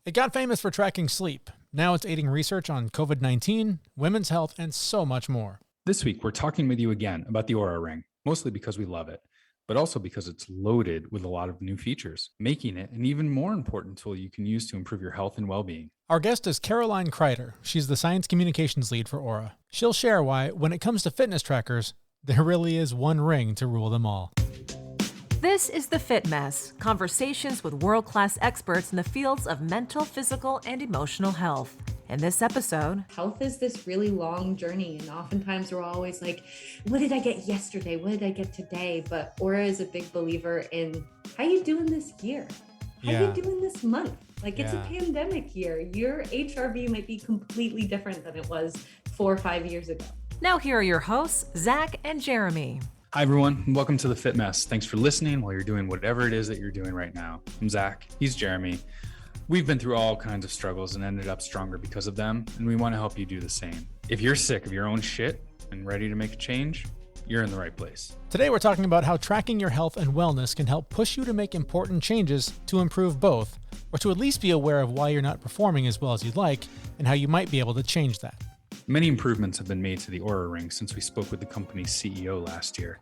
It got famous for tracking sleep. Now it's aiding research on COVID-19, women's health, and so much more. This week, we're talking with you again about the Oura Ring, mostly because we love it, but also because it's loaded with a lot of new features, making it an even more important tool you can use to improve your health and well-being. Our guest is Caroline Kryder. She's the science communications lead for Oura. She'll share why, when it comes to fitness trackers, there really is one ring to rule them all. This is The Fit Mess, conversations with world-class experts in the fields of mental, physical, and emotional health. In this episode, health is this really long journey, and oftentimes we're always like, what did I get yesterday? What did I get today? But Oura is a big believer in how you doing this year? How you doing this month? Like, it's a pandemic year. Your HRV might be completely different than it was 4 or 5 years ago. Now here are your hosts, Zach and Jeremy. Hi, everyone, and welcome to The Fit Mess. Thanks for listening while you're doing whatever it is that you're doing right now. I'm Zach. He's Jeremy. We've been through all kinds of struggles and ended up stronger because of them, and we want to help you do the same. If you're sick of your own shit and ready to make a change, you're in the right place. Today, we're talking about how tracking your health and wellness can help push you to make important changes to improve both, or to at least be aware of why you're not performing as well as you'd like, and how you might be able to change that. Many improvements have been made to the Oura Ring since we spoke with the company's CEO last year.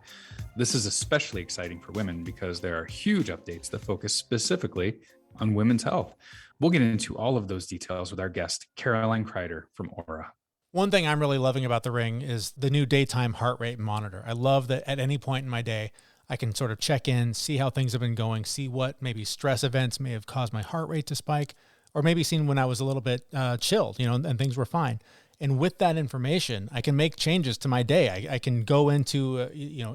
This is especially exciting for women because there are huge updates that focus specifically on women's health. We'll get into all of those details with our guest, Caroline Kryder from Oura. One thing I'm really loving about the ring is the new daytime heart rate monitor. I love that at any point in my day, I can sort of check in, see how things have been going, see what maybe stress events may have caused my heart rate to spike, or maybe seen when I was a little bit chilled, and things were fine. And with that information, I can make changes to my day. I can go into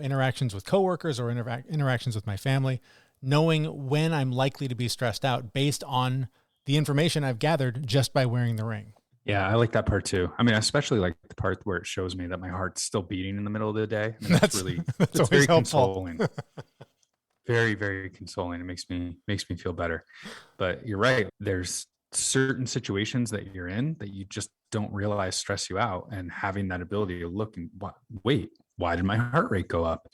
interactions with coworkers or interactions with my family, knowing when I'm likely to be stressed out based on the information I've gathered just by wearing the ring. Yeah, I like that part too. I mean, I especially like the part where it shows me that my heart's still beating in the middle of the day. I mean, that's very consoling. Very, very consoling. It makes me feel better. But you're right. There's certain situations that you're in that you just don't realize stress you out, and having that ability to look and wait, why did my heart rate go up?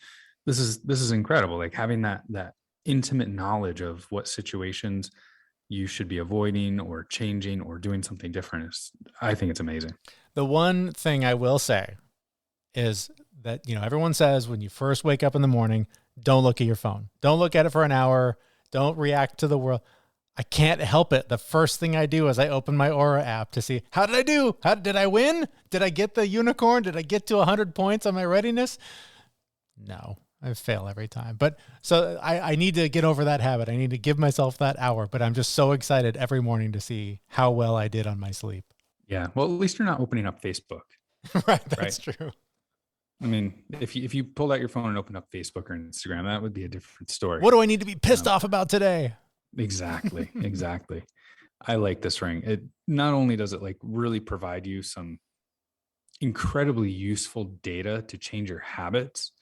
This is incredible. Like having that intimate knowledge of what situations you should be avoiding or changing or doing something different I think it's amazing. The one thing I will say is that, everyone says when you first wake up in the morning, don't look at your phone. Don't look at it for an hour. Don't react to the world. I can't help it. The first thing I do is I open my Oura app to see, how did I do? Did I win? Did I get the unicorn? Did I get to 100 points on my readiness? No, I fail every time. But so I need to get over that habit. I need to give myself that hour, but I'm just so excited every morning to see how well I did on my sleep. Yeah. Well, at least you're not opening up Facebook. Right. That's true. I mean, if you pulled out your phone and opened up Facebook or Instagram, that would be a different story. What do I need to be pissed off about today? Exactly. I like this ring. It not only does it really provide you some incredibly useful data to change your habits,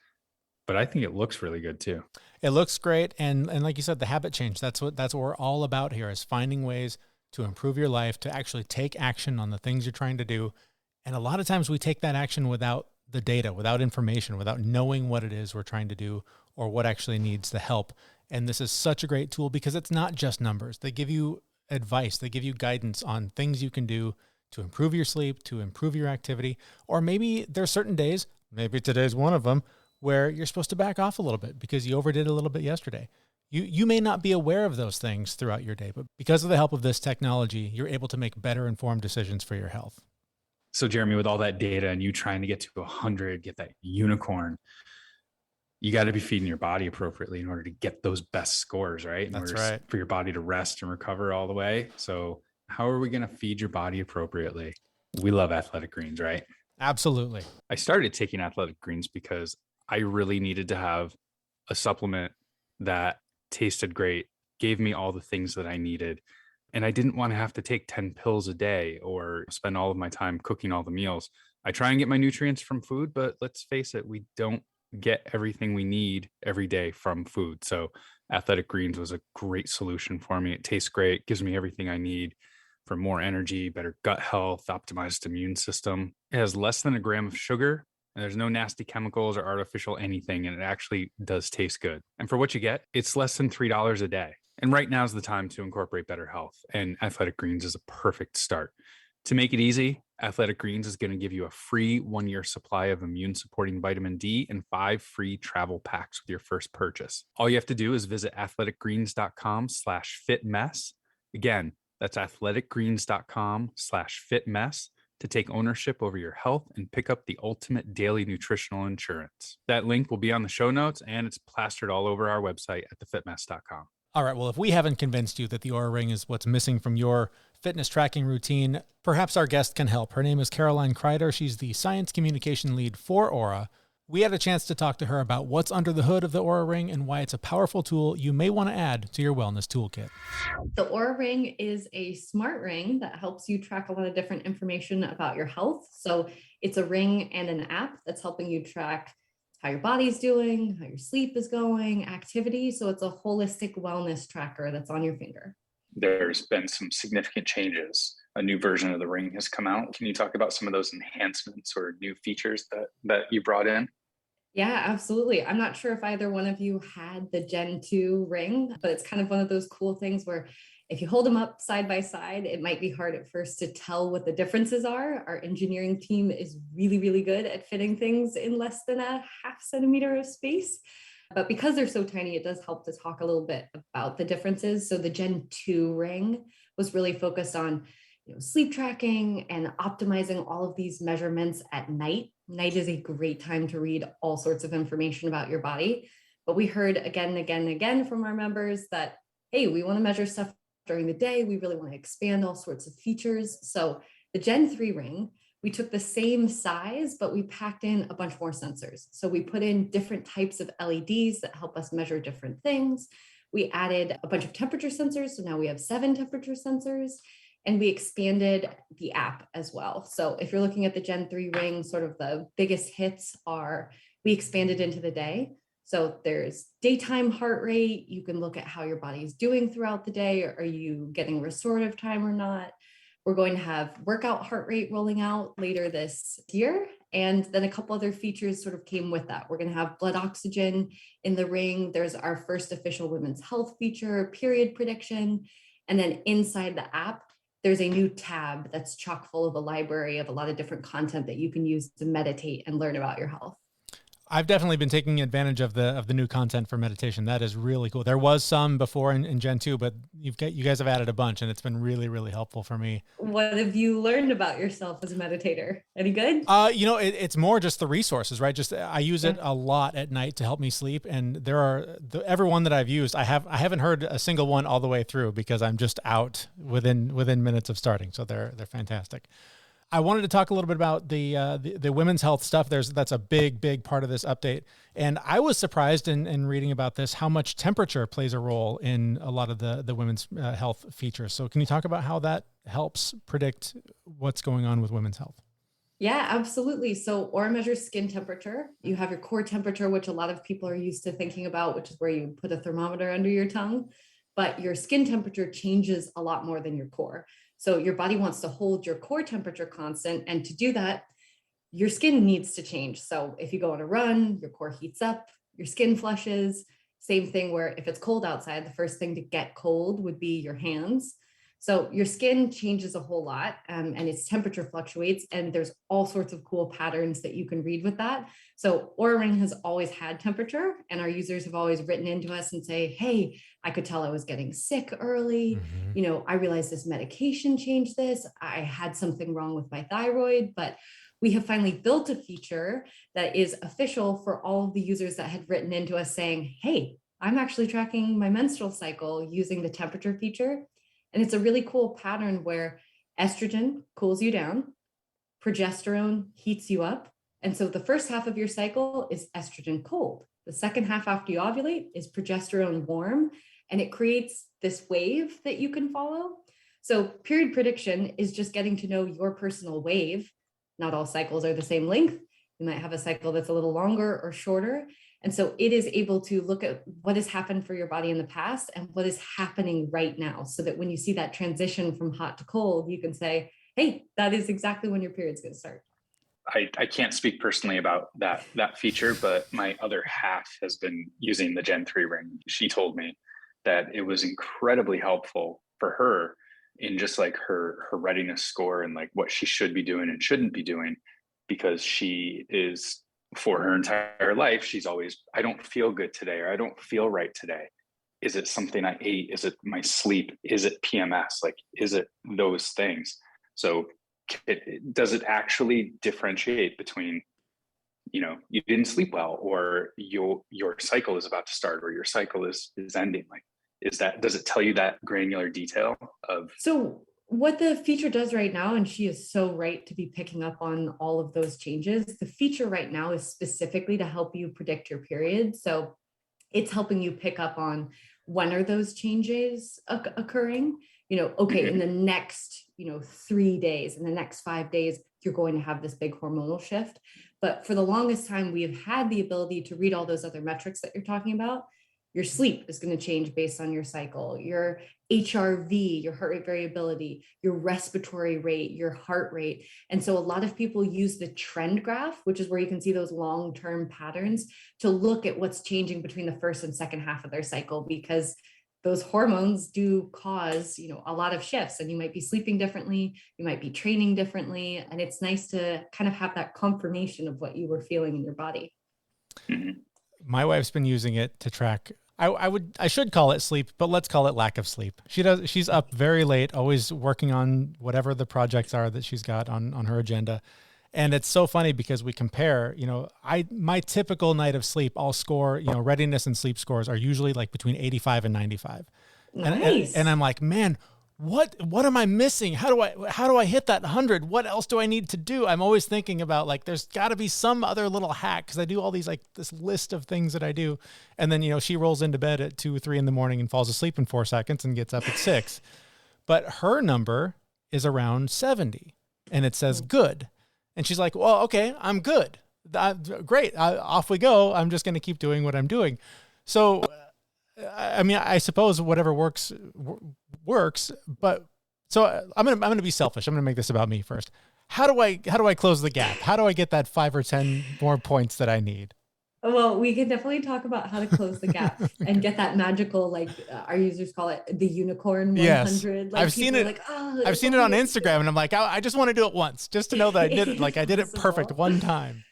but I think it looks really good too. It looks great. And like you said, the habit change, that's what we're all about here, is finding ways to improve your life, to actually take action on the things you're trying to do. And a lot of times we take that action without the data, without information, without knowing what it is we're trying to do or what actually needs the help. And this is such a great tool because it's not just numbers. They give you advice. They give you guidance on things you can do to improve your sleep, to improve your activity, or maybe there's certain days, maybe today's one of them, where you're supposed to back off a little bit because you overdid a little bit yesterday. You may not be aware of those things throughout your day, but because of the help of this technology, you're able to make better informed decisions for your health. So Jeremy, with all that data and you trying to get to 100, get that unicorn, you got to be feeding your body appropriately in order to get those best scores, right? That's right. For your body to rest and recover all the way. So how are we going to feed your body appropriately? We love Athletic Greens, right? Absolutely. I started taking Athletic Greens because I really needed to have a supplement that tasted great, gave me all the things that I needed. And I didn't want to have to take 10 pills a day or spend all of my time cooking all the meals. I try and get my nutrients from food, but let's face it, we don't get everything we need every day from food. So Athletic Greens was a great solution for me. It tastes great, gives me everything I need for more energy, better gut health, optimized immune system. It has less than a gram of sugar, and there's no nasty chemicals or artificial anything, and it actually does taste good. And for what you get, it's less than $3 a day. And right now is the time to incorporate better health, and Athletic Greens is a perfect start. To make it easy, Athletic Greens is going to give you a free 1-year supply of immune-supporting vitamin D and 5 free travel packs with your first purchase. All you have to do is visit athleticgreens.com/fitmess. Again, that's athleticgreens.com/fitmess to take ownership over your health and pick up the ultimate daily nutritional insurance. That link will be on the show notes, and it's plastered all over our website at thefitmess.com. All right, well, if we haven't convinced you that the Oura Ring is what's missing from your fitness tracking routine, perhaps our guest can help. Her name is Caroline Kryder. She's the science communication lead for Oura. We had a chance to talk to her about what's under the hood of the Oura Ring and why it's a powerful tool you may want to add to your wellness toolkit. The Oura Ring is a smart ring that helps you track a lot of different information about your health. So it's a ring and an app that's helping you track how your body's doing, how your sleep is going, activity. So it's a holistic wellness tracker that's on your finger. There's been some significant changes. A new version of the ring has come out. Can you talk about some of those enhancements or new features that you brought in? Yeah, absolutely. I'm not sure if either one of you had the Gen 2 ring, but it's kind of one of those cool things where if you hold them up side by side, it might be hard at first to tell what the differences are. Our engineering team is really, really good at fitting things in less than a half centimeter of space. But because they're so tiny, it does help to talk a little bit about the differences. So the Gen 2 ring was really focused on sleep tracking and optimizing all of these measurements at night. Night is a great time to read all sorts of information about your body. But we heard again and again and again from our members that, hey, we want to measure stuff during the day. We really want to expand all sorts of features. So the Gen 3 ring, we took the same size, but we packed in a bunch more sensors. So we put in different types of LEDs that help us measure different things. We added a bunch of temperature sensors. So now we have 7 temperature sensors. And we expanded the app as well. So if you're looking at the Gen 3 ring, sort of the biggest hits are we expanded into the day. So there's daytime heart rate. You can look at how your body is doing throughout the day. Are you getting restorative time or not? We're going to have workout heart rate rolling out later this year. And then a couple other features sort of came with that. We're going to have blood oxygen in the ring. There's our first official women's health feature, period prediction. And then inside the app, there's a new tab that's chock full of a library of a lot of different content that you can use to meditate and learn about your health. I've definitely been taking advantage of the new content for meditation. That is really cool. There was some before in Gen 2, but you guys have added a bunch, and it's been really, really helpful for me. What have you learned about yourself as a meditator? Any good? It's more just the resources, right? Just I use it a lot at night to help me sleep, and there are every one that I've used. I haven't heard a single one all the way through because I'm just out within minutes of starting. So they're fantastic. I wanted to talk a little bit about the women's health stuff. That's a big part of this update. And I was surprised in reading about this, how much temperature plays a role in a lot of the women's health features. So can you talk about how that helps predict what's going on with women's health? Yeah, absolutely. So Oura measures skin temperature. You have your core temperature, which a lot of people are used to thinking about, which is where you put a thermometer under your tongue. But your skin temperature changes a lot more than your core. So your body wants to hold your core temperature constant. And to do that, your skin needs to change. So if you go on a run, your core heats up, your skin flushes. Same thing where if it's cold outside, the first thing to get cold would be your hands. So your skin changes a whole lot and its temperature fluctuates, and there's all sorts of cool patterns that you can read with that. So Oura Ring has always had temperature, and our users have always written into us and say, hey, I could tell I was getting sick early. Mm-hmm. I realized this medication changed this. I had something wrong with my thyroid, but we have finally built a feature that is official for all of the users that had written into us saying, hey, I'm actually tracking my menstrual cycle using the temperature feature. And it's a really cool pattern where estrogen cools you down, progesterone heats you up. And so the first half of your cycle is estrogen cold. The second half after you ovulate is progesterone warm, and it creates this wave that you can follow. So period prediction is just getting to know your personal wave. Not all cycles are the same length. You might have a cycle that's a little longer or shorter. And so it is able to look at what has happened for your body in the past and what is happening right now, so that when you see that transition from hot to cold, you can say, hey, that is exactly when your period's going to start. I can't speak personally about that feature, but my other half has been using the Gen 3 ring. She told me that it was incredibly helpful for her in just like her readiness score and like what she should be doing and shouldn't be doing, because she is, for her entire life, she's always, I don't feel good today, or I don't feel right today. Is it something I ate? Is it my sleep? Is it PMS? Like, is it those things? So does it actually differentiate between, you didn't sleep well, or your cycle is about to start, or your cycle is ending? Like, does it tell you that granular detail of? So what the feature does right now, and she is so right to be picking up on all of those changes, the feature right now is specifically to help you predict your period. So it's helping you pick up on when are those changes occurring. Okay, in the next 3 days, in the next 5 days, you're going to have this big hormonal shift. But for the longest time, we have had the ability to read all those other metrics that you're talking about. Your sleep is going to change based on your cycle, your HRV, your heart rate variability, your respiratory rate, your heart rate. And so a lot of people use the trend graph, which is where you can see those long-term patterns, to look at what's changing between the first and second half of their cycle, because those hormones do cause, a lot of shifts, and you might be sleeping differently, you might be training differently. And it's nice to kind of have that confirmation of what you were feeling in your body. Mm-hmm. My wife's been using it to track. I should call it sleep, but let's call it lack of sleep. She's up very late, always working on whatever the projects are that she's got on her agenda. And it's so funny because we compare, my typical night of sleep, I'll score, readiness and sleep scores are usually like between 85 and 95. Nice. And I'm like, man, what am I missing? How do I hit that 100? What else do I need to do? I'm always thinking about, like, there's got to be some other little hack, because I do all these, like, this list of things that I do. And then, she rolls into bed at 2 or 3 in the morning and falls asleep in 4 seconds and gets up at 6. But her number is around 70, and it says good. And she's like, well, okay, I'm good. Great. Off we go. I'm just going to keep doing what I'm doing. So, I mean, I suppose whatever works. But so I'm going to be selfish. I'm going to make this about me first. How do I close the gap? How do I get that 5 or 10 more points that I need? Well, we can definitely talk about how to close the gap and get that magical, like our users call it, the unicorn 100. Yes. Like, I've seen it. Like, I've seen it on Instagram, and I'm like, I just want to do it once, just to know that I did it. Like, I did it perfect one time.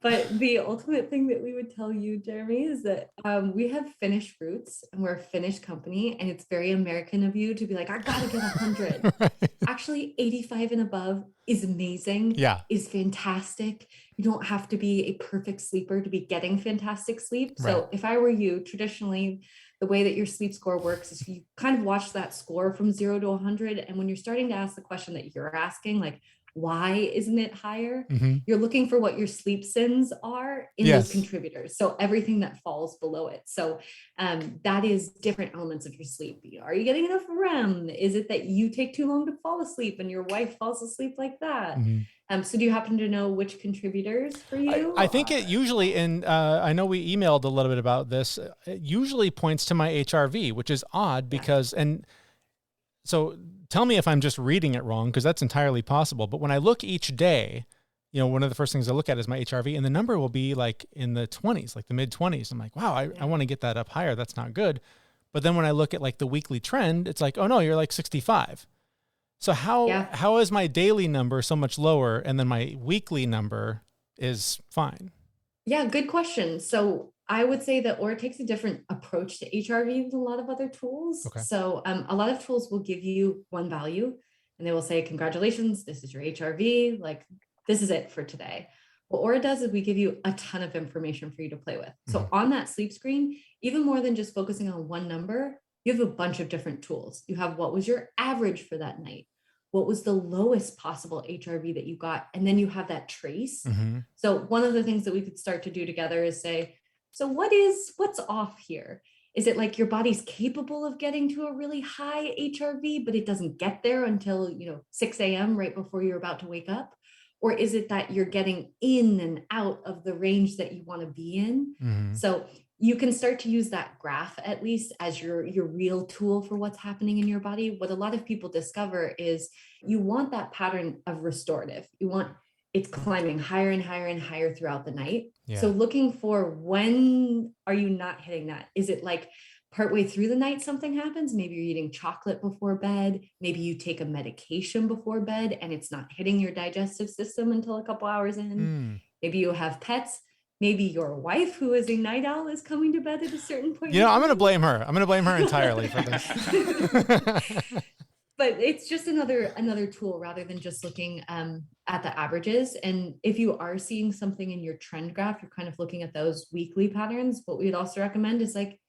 But the ultimate thing that we would tell you, Jeremy, is that we have finished fruits, and we're a finished company, and it's very American of you to be like, I gotta get 100. Right. Actually, 85 and above is amazing. Yeah, is fantastic. You don't have to be a perfect sleeper to be getting fantastic sleep. Right. So if I were you, traditionally, the way that your sleep score works is you kind of watch that score from 0 to 100. And when you're starting to ask the question that you're asking, like, why isn't it higher? Mm-hmm. You're looking for what your sleep sins are in those contributors. So everything that falls below it. So that is different elements of your sleep. Are you getting enough REM? Is it that you take too long to fall asleep and your wife falls asleep like that? Mm-hmm. So do you happen to know which contributors for you? I think it usually, and I know we emailed a little bit about this, it usually points to my HRV, which is odd because, and so tell me if I'm just reading it wrong, because that's entirely possible. But when I look each day, one of the first things I look at is my HRV, and the number will be like in the 20s, like the mid 20s. I'm like, wow, I want to get that up higher. That's not good. But then when I look at like the weekly trend, it's like, oh no, you're like 65. So how is my daily number so much lower, and then my weekly number is fine? Yeah, good question. So I would say that Oura takes a different approach to HRV than a lot of other tools. Okay. So a lot of tools will give you one value, and they will say, congratulations, this is your HRV. Like, this is it for today. What Oura does is we give you a ton of information for you to play with. So on that sleep screen, even more than just focusing on one number, you have a bunch of different tools. You have what was your average for that night? What was the lowest possible HRV that you got? And then you have that trace. Mm-hmm. So one of the things that we could start to do together is say, so what's off here? Is it like your body's capable of getting to a really high HRV, but it doesn't get there until 6 a.m. right before you're about to wake up? Or is it that you're getting in and out of the range that you want to be in? Mm-hmm. So you can start to use that graph at least as your real tool for what's happening in your body. What a lot of people discover is you want that pattern of restorative. You want it's climbing higher and higher and higher throughout the night. Yeah. So looking for, when are you not hitting that? Is it like partway through the night, something happens. Maybe you're eating chocolate before bed. Maybe you take a medication before bed and it's not hitting your digestive system until a couple hours in. Maybe you have pets. Maybe your wife, who is a night owl, is coming to bed at a certain point. I'm going to blame her. I'm going to blame her entirely for this. But it's just another tool rather than just looking at the averages. And if you are seeing something in your trend graph, you're kind of looking at those weekly patterns. What we'd also recommend is like,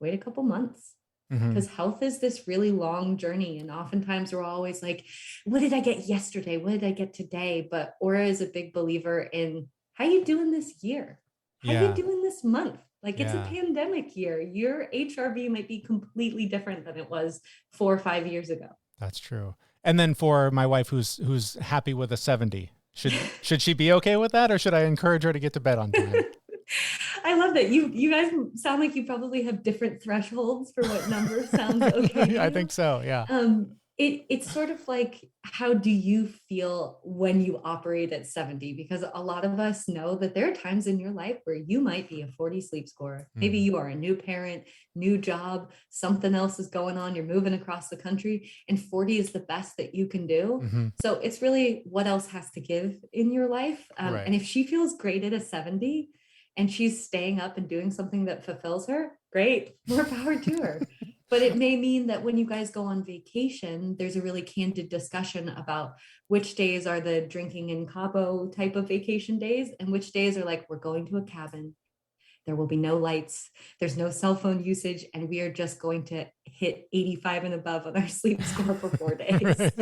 wait a couple months, because health is this really long journey. And oftentimes we're always like, what did I get yesterday? What did I get today? But Oura is a big believer in how you doing this year? How you doing this month? Like it's a pandemic year. Your HRV might be completely different than it was 4 or 5 years ago. That's true. And then for my wife, who's happy with a 70, should she be okay with that, or should I encourage her to get to bed on time? I love that. You guys sound like you probably have different thresholds for what number sounds okay. I think so. Yeah. It's sort of like, how do you feel when you operate at 70? Because a lot of us know that there are times in your life where you might be a 40 sleep score. Maybe you are a new parent, new job, something else is going on. You're moving across the country, and 40 is the best that you can do. So it's really what else has to give in your life. Right. And if she feels great at a 70 and she's staying up and doing something that fulfills her, great, more power to her. But it may mean that when you guys go on vacation, there's a really candid discussion about which days are the drinking in Cabo type of vacation days, and which days are like, we're going to a cabin. There will be no lights. There's no cell phone usage. And we are just going to hit 85 and above on our sleep score for 4 days.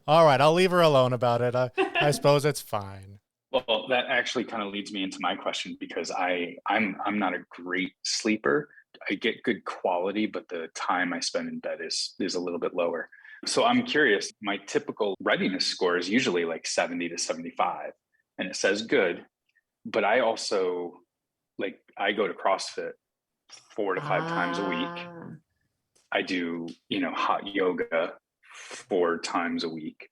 All right. I'll leave her alone about it. I suppose it's fine. Well, that actually kind of leads me into my question, because I'm not a great sleeper. I get good quality, but the time I spend in bed is a little bit lower. So I'm curious, my typical readiness score is usually like 70 to 75, and it says good, but I also I go to CrossFit 4 to 5 times a week. I do, hot yoga 4 times a week.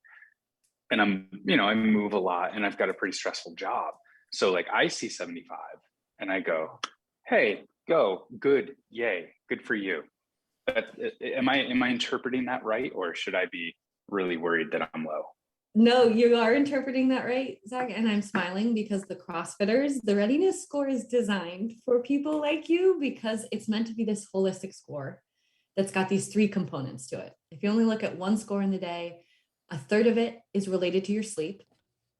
And I move a lot, and I've got a pretty stressful job. So I see 75 and I go, hey, go, good, yay, good for you. Am I interpreting that right? Or should I be really worried that I'm low? No, you are interpreting that right, Zach. And I'm smiling because the CrossFitters, the readiness score is designed for people like you, because it's meant to be this holistic score that's got these 3 components to it. If you only look at one score in the day, a third of it is related to your sleep.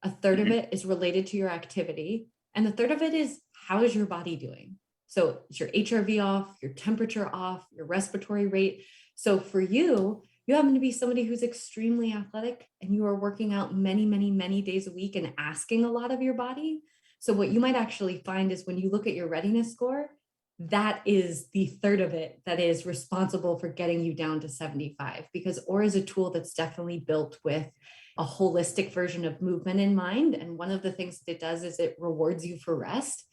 A third of it is related to your activity. And the third of it is, how is your body doing? So is your HRV off, your temperature off, your respiratory rate. So for you happen to be somebody who's extremely athletic, and you are working out many, many, many days a week and asking a lot of your body. So what you might actually find is when you look at your readiness score, that is the third of it that is responsible for getting you down to 75, because Oura is a tool that's definitely built with a holistic version of movement in mind. And one of the things that it does is it rewards you for rest.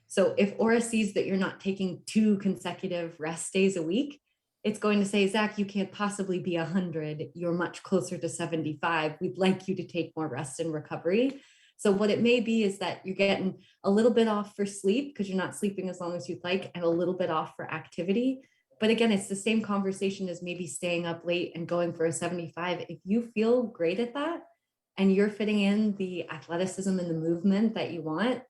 So if Oura sees that you're not taking 2 consecutive rest days a week, it's going to say, Zach, you can't possibly be 100. You're much closer to 75. We'd like you to take more rest and recovery. So what it may be is that you're getting a little bit off for sleep because you're not sleeping as long as you'd like, and a little bit off for activity. But again, it's the same conversation as maybe staying up late and going for a 75. If you feel great at that and you're fitting in the athleticism and the movement that you want,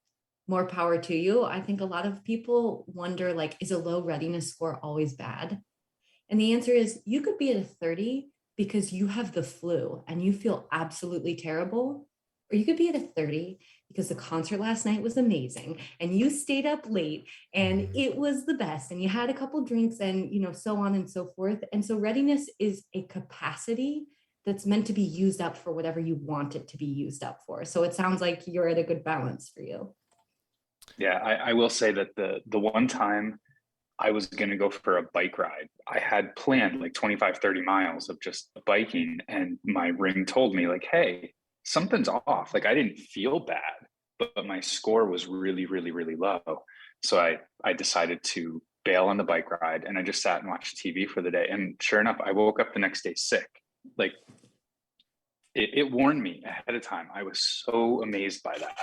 more power to you. I think a lot of people wonder, is a low readiness score always bad? And the answer is, you could be at a 30 because you have the flu and you feel absolutely terrible. Or you could be at a 30 because the concert last night was amazing and you stayed up late and it was the best and you had a couple drinks and, so on and so forth. And so readiness is a capacity that's meant to be used up for whatever you want it to be used up for. So it sounds like you're at a good balance for you. Yeah, I will say that the one time I was going to go for a bike ride, I had planned 25, 30 miles of just biking, and my ring told me hey, something's off. I didn't feel bad, but my score was really, really, really low. So I decided to bail on the bike ride, and I just sat and watched TV for the day. And sure enough, I woke up the next day sick. It warned me ahead of time. I was so amazed by that.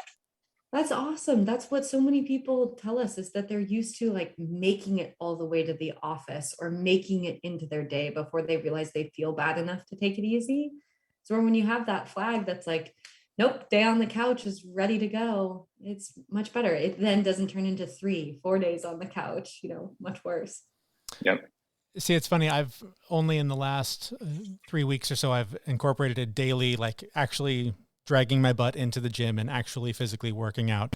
That's awesome. That's what so many people tell us, is that they're used to like making it all the way to the office or making it into their day before they realize they feel bad enough to take it easy. So when you have that flag that's like, nope, day on the couch is ready to go, it's much better. It then doesn't turn into 3, 4 days on the couch, much worse. Yep. See, it's funny. I've only in the last 3 weeks or so, I've incorporated a daily, like actually dragging my butt into the gym and actually physically working out.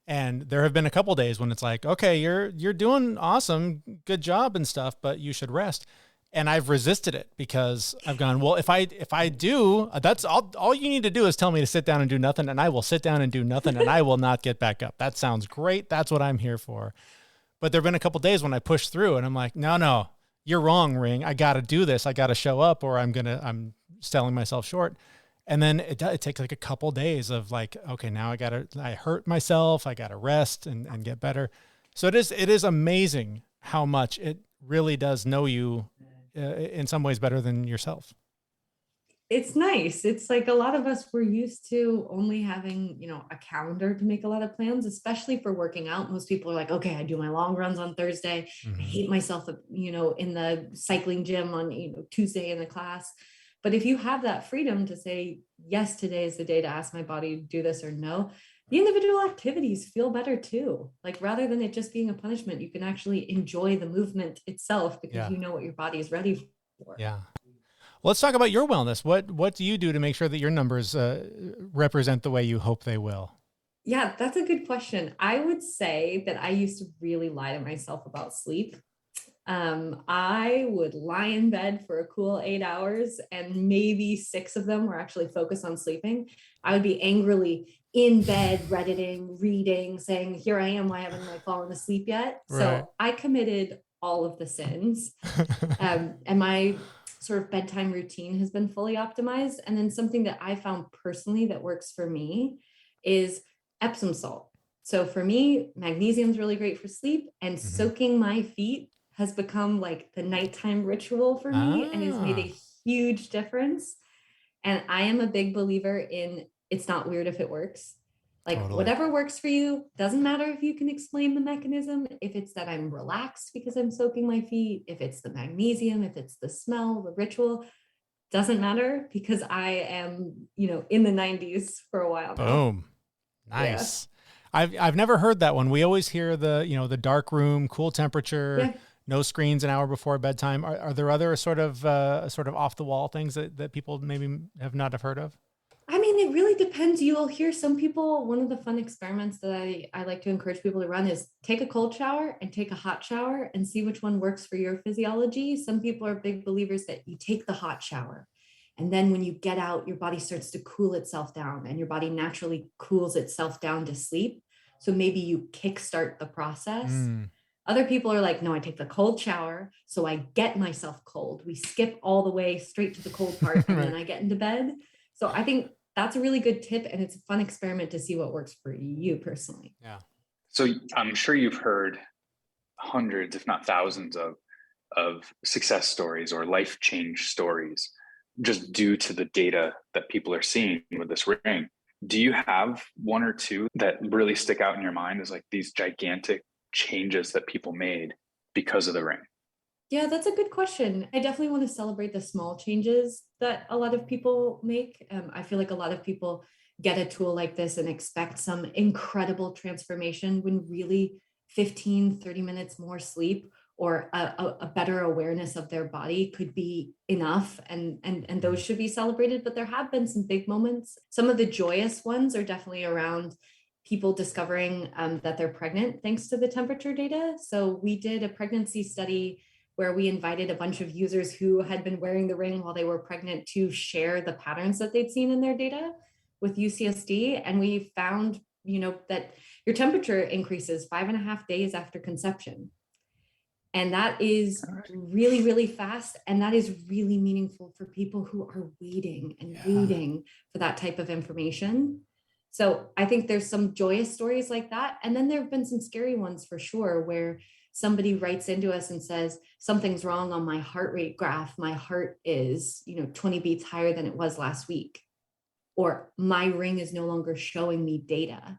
And there have been a couple days when it's like, okay, you're doing awesome, good job and stuff, but you should rest. And I've resisted it because I've gone, well, if I do, that's all you need to do is tell me to sit down and do nothing, and I will sit down and do nothing, and I will not get back up. That sounds great. That's what I'm here for. But there've been a couple days when I push through and I'm like, no, you're wrong, Ring. I got to do this. I got to show up, or I'm selling myself short. And then it takes like a couple days of like, okay, now I hurt myself. I got to rest and get better. So it is amazing how much it really does know you in some ways better than yourself. It's nice. It's like a lot of us were used to only having, a calendar to make a lot of plans, especially for working out. Most people are like, okay, I do my long runs on Thursday. I hate myself, in the cycling gym on, Tuesday in the class. But if you have that freedom to say, yes, today is the day to ask my body to do this or no, the individual activities feel better too. Like rather than it just being a punishment, you can actually enjoy the movement itself because you know what your body is ready for. Yeah. Well, let's talk about your wellness. What do you do to make sure that your numbers represent the way you hope they will? Yeah, that's a good question. I would say that I used to really lie to myself about sleep. I would lie in bed for a cool 8 hours, and maybe 6 of them were actually focused on sleeping. I would be angrily in bed, Redditing, reading, saying, here I am, why haven't I fallen asleep yet? Right. So I committed all of the sins. And my sort of bedtime routine has been fully optimized. And then something that I found personally that works for me is Epsom salt. So for me, magnesium is really great for sleep, and soaking my feet has become like the nighttime ritual for me and has made a huge difference. And I am a big believer in it's not weird if it works. Like whatever works for you, doesn't matter if you can explain the mechanism, if it's that I'm relaxed because I'm soaking my feet, if it's the magnesium, if it's the smell, the ritual, doesn't matter because I am, in the 90s for a while now. Boom. Nice. Yeah. I've never heard that one. We always hear the dark room, cool temperature, no screens an hour before bedtime. Are there other sort of off the wall things that people maybe have not heard of? I mean, it really depends. You'll hear some people, one of the fun experiments that I like to encourage people to run is take a cold shower and take a hot shower and see which one works for your physiology. Some people are big believers that you take the hot shower, and then when you get out, your body starts to cool itself down, and your body naturally cools itself down to sleep. So maybe you kickstart the process. Other people are like, no, I take the cold shower, so I get myself cold. We skip all the way straight to the cold part, and then I get into bed. So I think that's a really good tip, and it's a fun experiment to see what works for you personally. Yeah. So I'm sure you've heard hundreds, if not thousands of success stories or life change stories just due to the data that people are seeing with this ring. Do you have one or two that really stick out in your mind as like these gigantic changes that people made because of the ring? Yeah, that's a good question. I definitely want to celebrate the small changes that a lot of people make. I feel like a lot of people get a tool like this and expect some incredible transformation when really 15, 30 minutes more sleep or a better awareness of their body could be enough. And those should be celebrated. But there have been some big moments. Some of the joyous ones are definitely around people discovering that they're pregnant thanks to the temperature data. So we did a pregnancy study where we invited a bunch of users who had been wearing the ring while they were pregnant to share the patterns that they'd seen in their data with UCSD. And we found, that your temperature increases 5.5 days after conception. And that is really, really fast. And that is really meaningful for people who are waiting and waiting for that type of information. So I think there's some joyous stories like that. And then there have been some scary ones for sure, where somebody writes into us and says, something's wrong on my heart rate graph. My heart is, 20 beats higher than it was last week. Or my ring is no longer showing me data.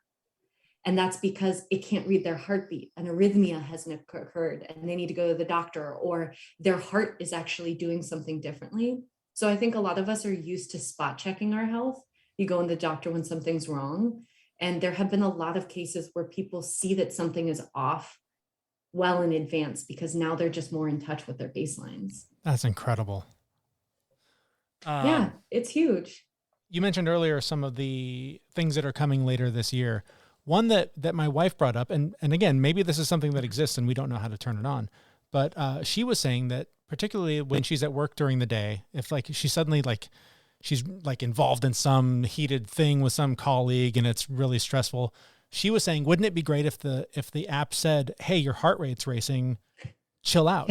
And that's because it can't read their heartbeat. An arrhythmia hasn't occurred and they need to go to the doctor, or their heart is actually doing something differently. So I think a lot of us are used to spot checking our health. You go in the doctor when something's wrong. And there have been a lot of cases where people see that something is off well in advance because now they're just more in touch with their baselines. That's incredible. Yeah, it's huge. You mentioned earlier some of the things that are coming later this year. One that my wife brought up, and again, maybe this is something that exists and we don't know how to turn it on, but she was saying that particularly when she's at work during the day, if like she suddenly she's like involved in some heated thing with some colleague and it's really stressful, she was saying, wouldn't it be great if the app said, hey, your heart rate's racing, chill out.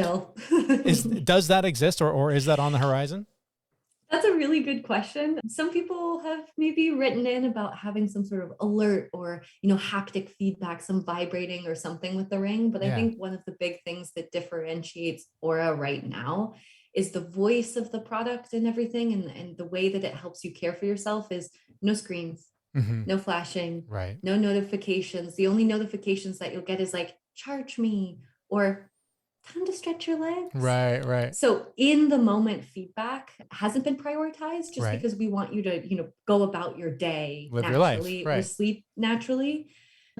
Does that exist or is that on the horizon? That's a really good question. Some people have maybe written in about having some sort of alert or, haptic feedback, some vibrating or something with the ring. But I think one of the big things that differentiates Oura right now is the voice of the product and everything. And the way that it helps you care for yourself is no screens, no flashing, right? No notifications. The only notifications that you'll get is like, charge me or time to stretch your legs. Right. So in the moment feedback hasn't been prioritized just because we want you to, go about your day live naturally, your life, or sleep naturally.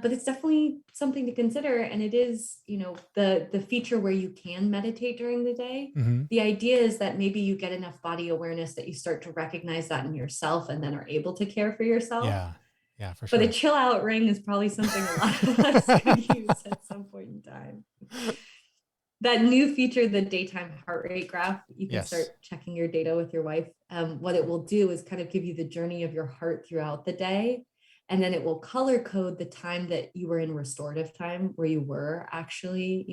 But it's definitely something to consider. And it is, the feature where you can meditate during the day. The idea is that maybe you get enough body awareness that you start to recognize that in yourself and then are able to care for yourself. Yeah, for sure. But a chill out ring is probably something a lot of us could use at some point in time. That new feature, the daytime heart rate graph, you can start checking your data with your wife. What it will do is kind of give you the journey of your heart throughout the day. And then it will color code the time that you were in restorative time, where you were actually,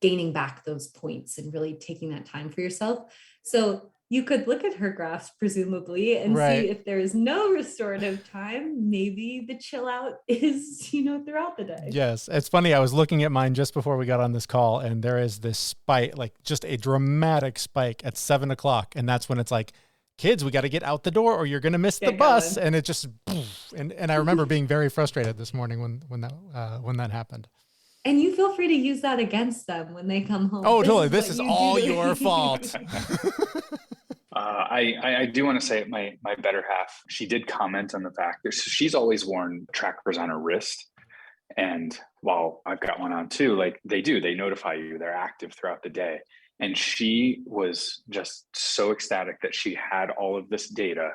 gaining back those points and really taking that time for yourself. So you could look at her graphs, presumably, and see if there is no restorative time, maybe the chill out is, throughout the day. Yes. It's funny. I was looking at mine just before we got on this call, and there is this spike, like just a dramatic spike at 7 o'clock. And that's when it's like, kids, we got to get out the door or you're going to miss the bus. And it just, and I remember being very frustrated this morning when that happened. And you feel free to use that against them when they come home. Oh, totally. This is all your fault. I do want to say my better half, she did comment on the fact that she's always worn trackers on her wrist. And while I've got one on too, like they notify you, they're active throughout the day. And she was just so ecstatic that she had all of this data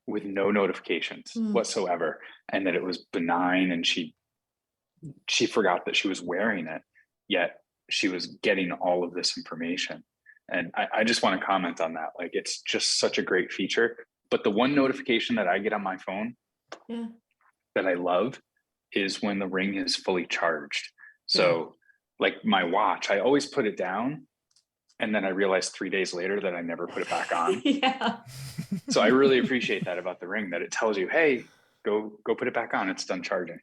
with no notifications whatsoever, and that it was benign, and she forgot that she was wearing it, yet she was getting all of this information. And I just want to comment on that. Like, it's just such a great feature. But the one notification that I get on my phone that I love is when the ring is fully charged. So like my watch, I always put it down. And then I realized 3 days later that I never put it back on. So I really appreciate that about the ring, that it tells you, hey, go put it back on. It's done charging.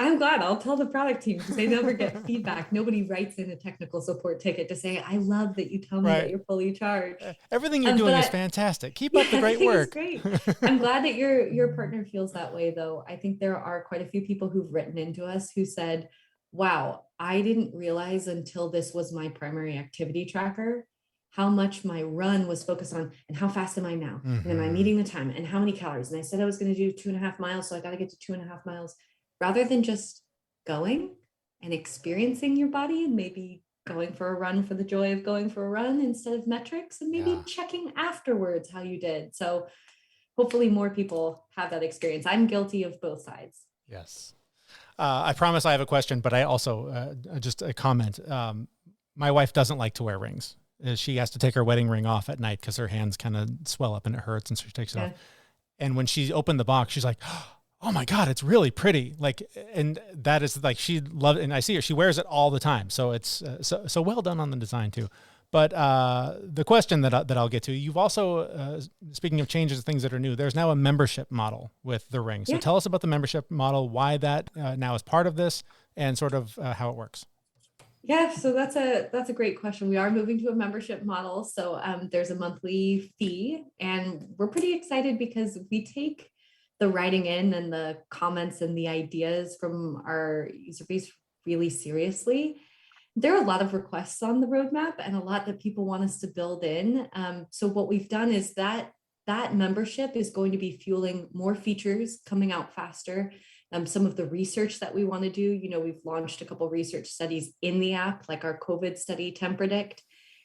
I'm glad. I'll tell the product team because they never get feedback. Nobody writes in a technical support ticket to say, I love that you tell me that you're fully charged. Everything you're doing is fantastic. Keep up the great work. Great. I'm glad that your partner feels that way, though. I think there are quite a few people who've written into us who said, wow, I didn't realize until this was my primary activity tracker how much my run was focused on and how fast am I now? And am I meeting the time? And how many calories? And I said I was going to do 2.5 miles, so I got to get to 2.5 miles. Rather than just going and experiencing your body and maybe going for a run for the joy of going for a run instead of metrics, and maybe checking afterwards how you did. So hopefully more people have that experience. I'm guilty of both sides. Yes. I promise I have a question, but I also, just a comment. My wife doesn't like to wear rings. She has to take her wedding ring off at night because her hands kind of swell up and it hurts, and so she takes it off. And when she opened the box, she's like, oh my God, it's really pretty. Like, and that is like, she loved it. And I see her, she wears it all the time. So it's so well done on the design too. But the question that I'll get to, you've also, speaking of changes, things that are new, there's now a membership model with the ring. So tell us about the membership model, why that now is part of this, and sort of how it works. Yeah, so that's a great question. We are moving to a membership model. So there's a monthly fee, and we're pretty excited because we take the writing in and the comments and the ideas from our user base really seriously. There are a lot of requests on the roadmap and a lot that people want us to build in. So what we've done is that membership is going to be fueling more features coming out faster. Some of the research that we want to do, we've launched a couple of research studies in the app, like our COVID study, TempPredict,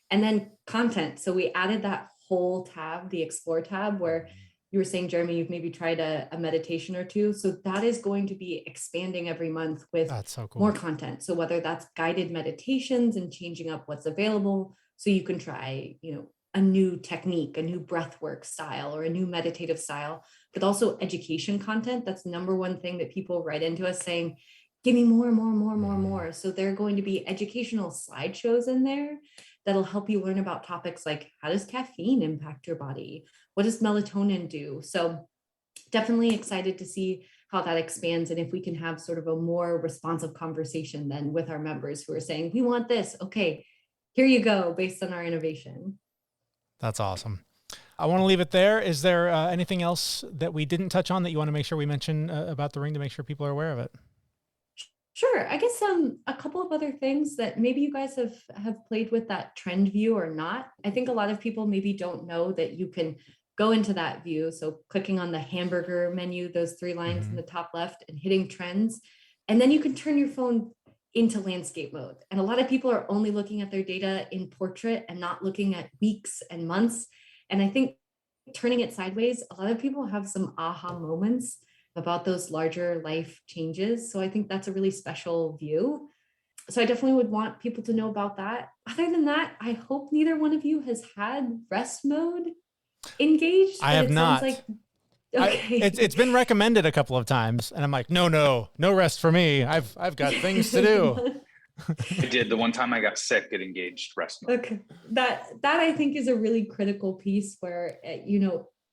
and then content. So we added that whole tab, the Explore tab, where you were saying, Jeremy, you've maybe tried a meditation or two. So that is going to be expanding every month with so cool. more content. So whether that's guided meditations and changing up what's available, so you can try, a new technique, a new breathwork style, or a new meditative style, but also education content. That's number one thing that people write into us saying, give me more. So there are going to be educational slideshows in there that'll help you learn about topics like, how does caffeine impact your body? What does melatonin do? So definitely excited to see how that expands, and if we can have sort of a more responsive conversation then with our members who are saying, we want this. Okay, here you go, based on our innovation. That's awesome. I want to leave it there. Is there anything else that we didn't touch on that you want to make sure we mention about the ring to make sure people are aware of it? Sure. I guess a couple of other things that maybe you guys have played with that trend view or not. I think a lot of people maybe don't know that you can go into that view. So clicking on the hamburger menu, those 3 lines in the top left, and hitting trends, and then you can turn your phone into landscape mode. And a lot of people are only looking at their data in portrait and not looking at weeks and months. And I think turning it sideways, a lot of people have some aha moments about those larger life changes. So I think that's a really special view. So I definitely would want people to know about that. Other than that, I hope neither one of you has had rest mode engaged. I have not. Like, okay. It's been recommended a couple of times, and I'm like, no rest for me. I've got things to do. I did. The one time I got sick, it engaged rest mode. Okay. That I think is a really critical piece where,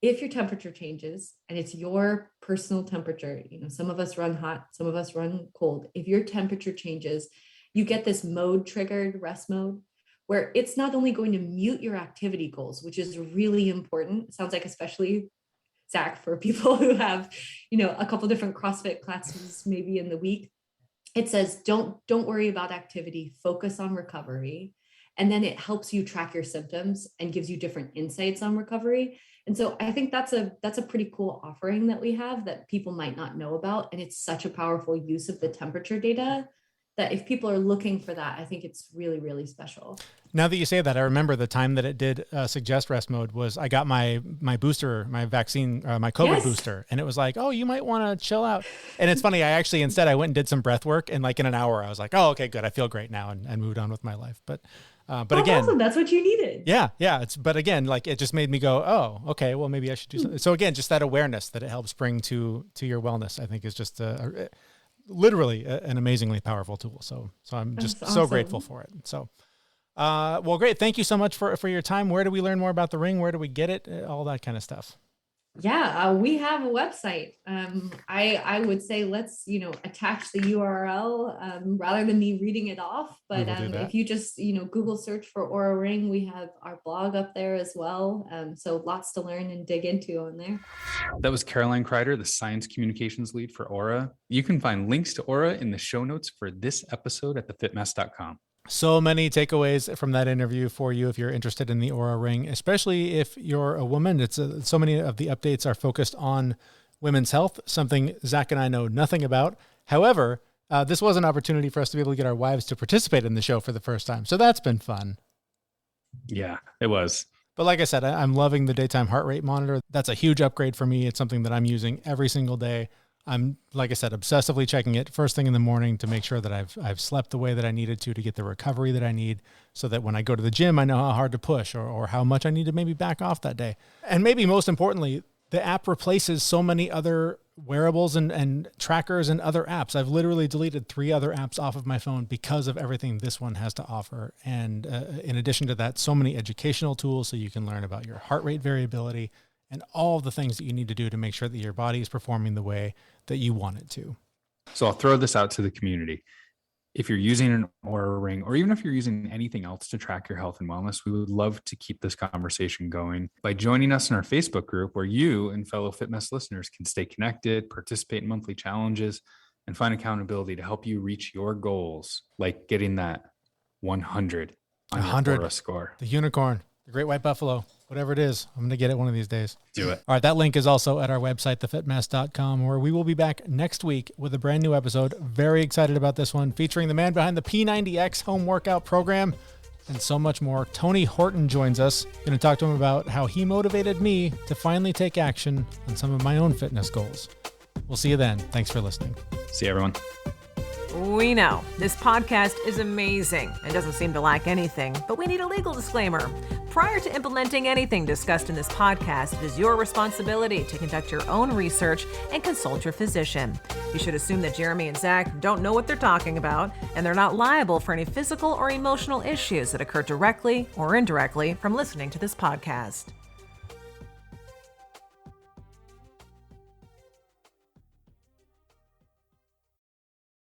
if your temperature changes and it's your personal temperature, some of us run hot, some of us run cold. If your temperature changes, you get this mode triggered rest mode, where it's not only going to mute your activity goals, which is really important. It sounds like, especially Zach, for people who have, a couple different CrossFit classes maybe in the week. It says, don't worry about activity, focus on recovery. And then it helps you track your symptoms and gives you different insights on recovery. And so I think that's a pretty cool offering that we have that people might not know about. And it's such a powerful use of the temperature data that if people are looking for that, I think it's really, really special. Now that you say that, I remember the time that it did suggest rest mode was I got my booster, my vaccine, my COVID booster. And it was like, oh, you might want to chill out. And it's funny, instead I went and did some breath work. And like in an hour, I was like, oh, okay, good. I feel great now, and moved on with my life. But again, awesome. That's what you needed. Yeah. But again, like it just made me go, oh, okay, well, maybe I should do something. So again, just that awareness that it helps bring to your wellness, I think is just literally an amazingly powerful tool. So I'm just so grateful for it. So, well, great. Thank you so much for your time. Where do we learn more about the ring? Where do we get it? All that kind of stuff. Yeah, we have a website. I would say let's, attach the URL rather than me reading it off. But if you just, Google search for Oura Ring, we have our blog up there as well. So lots to learn and dig into on there. That was Caroline Kryder, the Science Communications Lead for Oura. You can find links to Oura in the show notes for this episode at thefitmess.com. So many takeaways from that interview for you if you're interested in the Oura Ring, especially if you're a woman. So many of the updates are focused on women's health, something Zach and I know nothing about. However, this was an opportunity for us to be able to get our wives to participate in the show for the first time. So that's been fun. Yeah, it was. But like I said, I'm loving the daytime heart rate monitor. That's a huge upgrade for me. It's something that I'm using every single day. I'm, like I said, obsessively checking it first thing in the morning to make sure that I've slept the way that I needed to get the recovery that I need, so that when I go to the gym, I know how hard to push or how much I need to maybe back off that day. And maybe most importantly, the app replaces so many other wearables and trackers and other apps. I've literally deleted 3 other apps off of my phone because of everything this one has to offer. And in addition to that, so many educational tools so you can learn about your heart rate variability and all the things that you need to do to make sure that your body is performing the way that you want it to. So I'll throw this out to the community. If you're using an Oura ring, or even if you're using anything else to track your health and wellness, we would love to keep this conversation going by joining us in our Facebook group, where you and fellow FitMess listeners can stay connected, participate in monthly challenges, and find accountability to help you reach your goals, like getting that 100 on your 100 Oura score. The unicorn, the great white buffalo, whatever it is. I'm going to get it one of these days. Do it. All right, that link is also at our website, thefitmess.com, where we will be back next week with a brand new episode. Very excited about this one, featuring the man behind the P90X home workout program and so much more. Tony Horton joins us. Going to talk to him about how he motivated me to finally take action on some of my own fitness goals. We'll see you then. Thanks for listening. See you, everyone. We know this podcast is amazing and doesn't seem to lack anything, but we need a legal disclaimer. Prior to implementing anything discussed in this podcast, it is your responsibility to conduct your own research and consult your physician. You should assume that Jeremy and Zach don't know what they're talking about, and they're not liable for any physical or emotional issues that occur directly or indirectly from listening to this podcast.